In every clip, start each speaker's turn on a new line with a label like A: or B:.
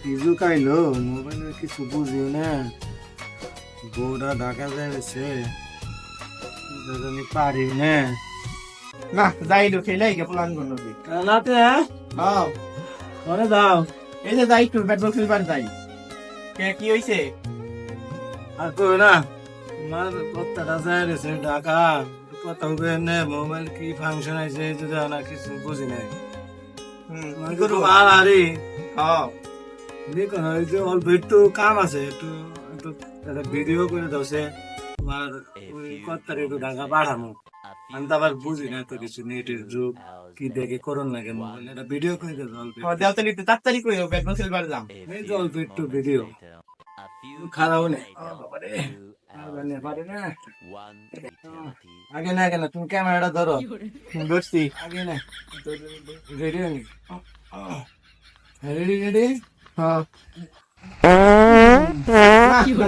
A: কিছু খাইলো মোবাইলে কিছু বুঝিও না বউটা ঢাকা যাইছে আমি পারি না
B: না যাইলো খেলাই গে প্ল্যান করলো কি
A: কালাতে
B: হ্যাঁ
A: মনে দাও
B: এই যে যাই তোর ব্যাট বল খেলবার যাই কে কি হইছে
A: আর কই না আমার কতটা যাইছে ঢাকা কথা হবে না মোবাইল কি ফাংশন আছে যদি না কিছু বুঝি নাই
B: কি করবো
A: আর আরে
B: হ্যাঁ
A: দেখো না এই যে অল্প একটু কাম আছে একটু একটু একটা ভিডিও করে দাও সে তোমার ওই কত্তার একটু ঢাকা পাঠামো আমি তো আবার বুঝি না তো কিছু নেটের যুগ কি দেখে করুন না কেন এটা ভিডিও করে দাও অল্প একটু।
B: দেওয়া তাহলে তাড়াতাড়ি করে ব্যাট বল খেলবার যাম
A: এই যে অল্প একটু ভিডিও খারাপ নেই পারে না আগে না কেন তুমি ক্যামেরাটা ধরো
B: ধরছি
A: আগে না রেডি হয়নি রেডি রেডি
B: হ্যাঁ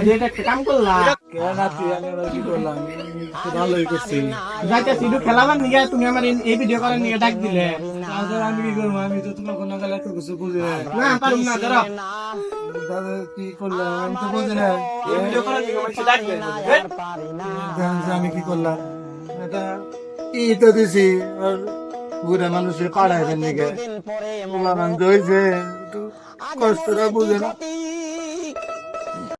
B: এটা একটা কাম করলাম
A: কেন তুই আমি আবার কি করলাম তো ভালোই করছি
B: যাইতেছি একটু খেলাবার নিয়ে তুমি আমার এই ভিডিও করার নিয়ে ডাক দিলে
A: তাহলে আমি কি করবো আমি তো তোমার কোনো গেলে এত কিছু বুঝি না
B: না পারুম না ধরো
A: দাদা কি করলাম আমি তো বুঝি না
B: এই ভিডিও করার নিয়ে মানুষ ডাকবে
A: দেখেন যে আমি কি করলাম এটা কি তো দিছি আর বুড়া মানুষের পাড়ায় দেন নাকি পোলা মান হয়েছে একটু কষ্টটা বুঝে না